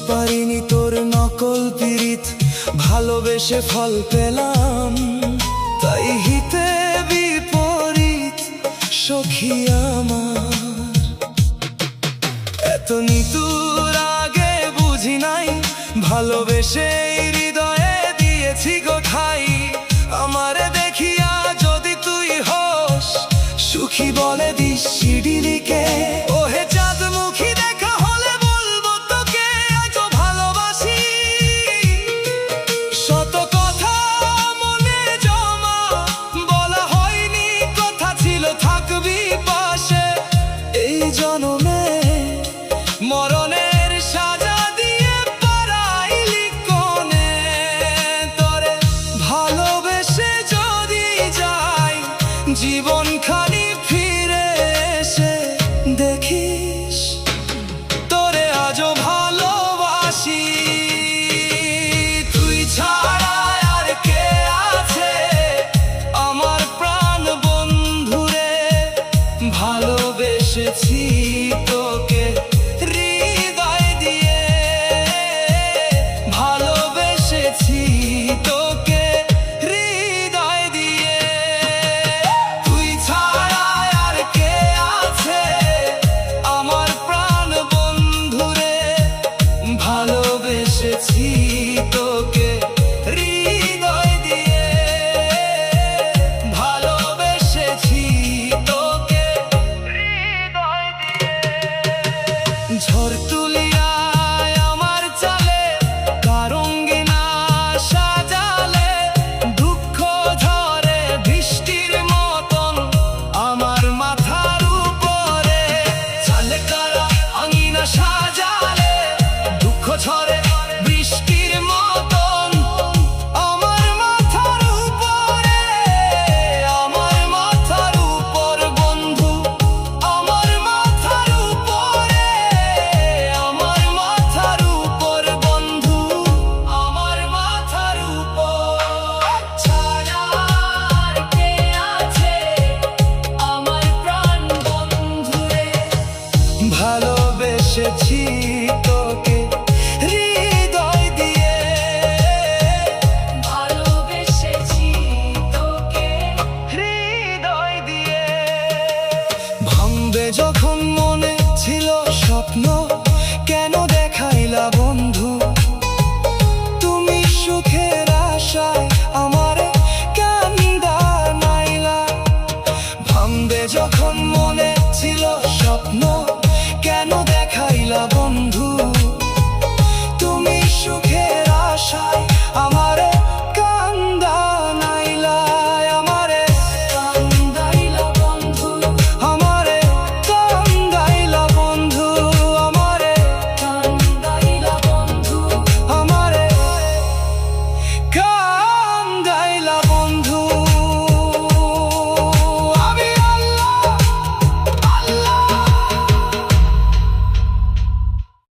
পারিনি তোর নকল পীড়িত, ভালোবেসে ফল পেলাম তাই হিতে বিপরীত সখী আমার। এত নিতুর আগে বুঝি নাই, ভালোবেসে হৃদয়ে দিয়েছি গো ঠাই। আমারে দেখিয়া যদি তুই হোস সুখী বলে দিস শিডিলিকে, ওহে চাঁদমুখী দেখা হলে বলবো তোকে আজ ভালোবাসি। শত কথা মনে জমা বলা হয়নি, কথা ছিল থাকবি পাশে এই জনমে, মরণের সাজা দিয়ে পারাইলি কোণে। তোরে ভালোবেসে যদি যাই জীবন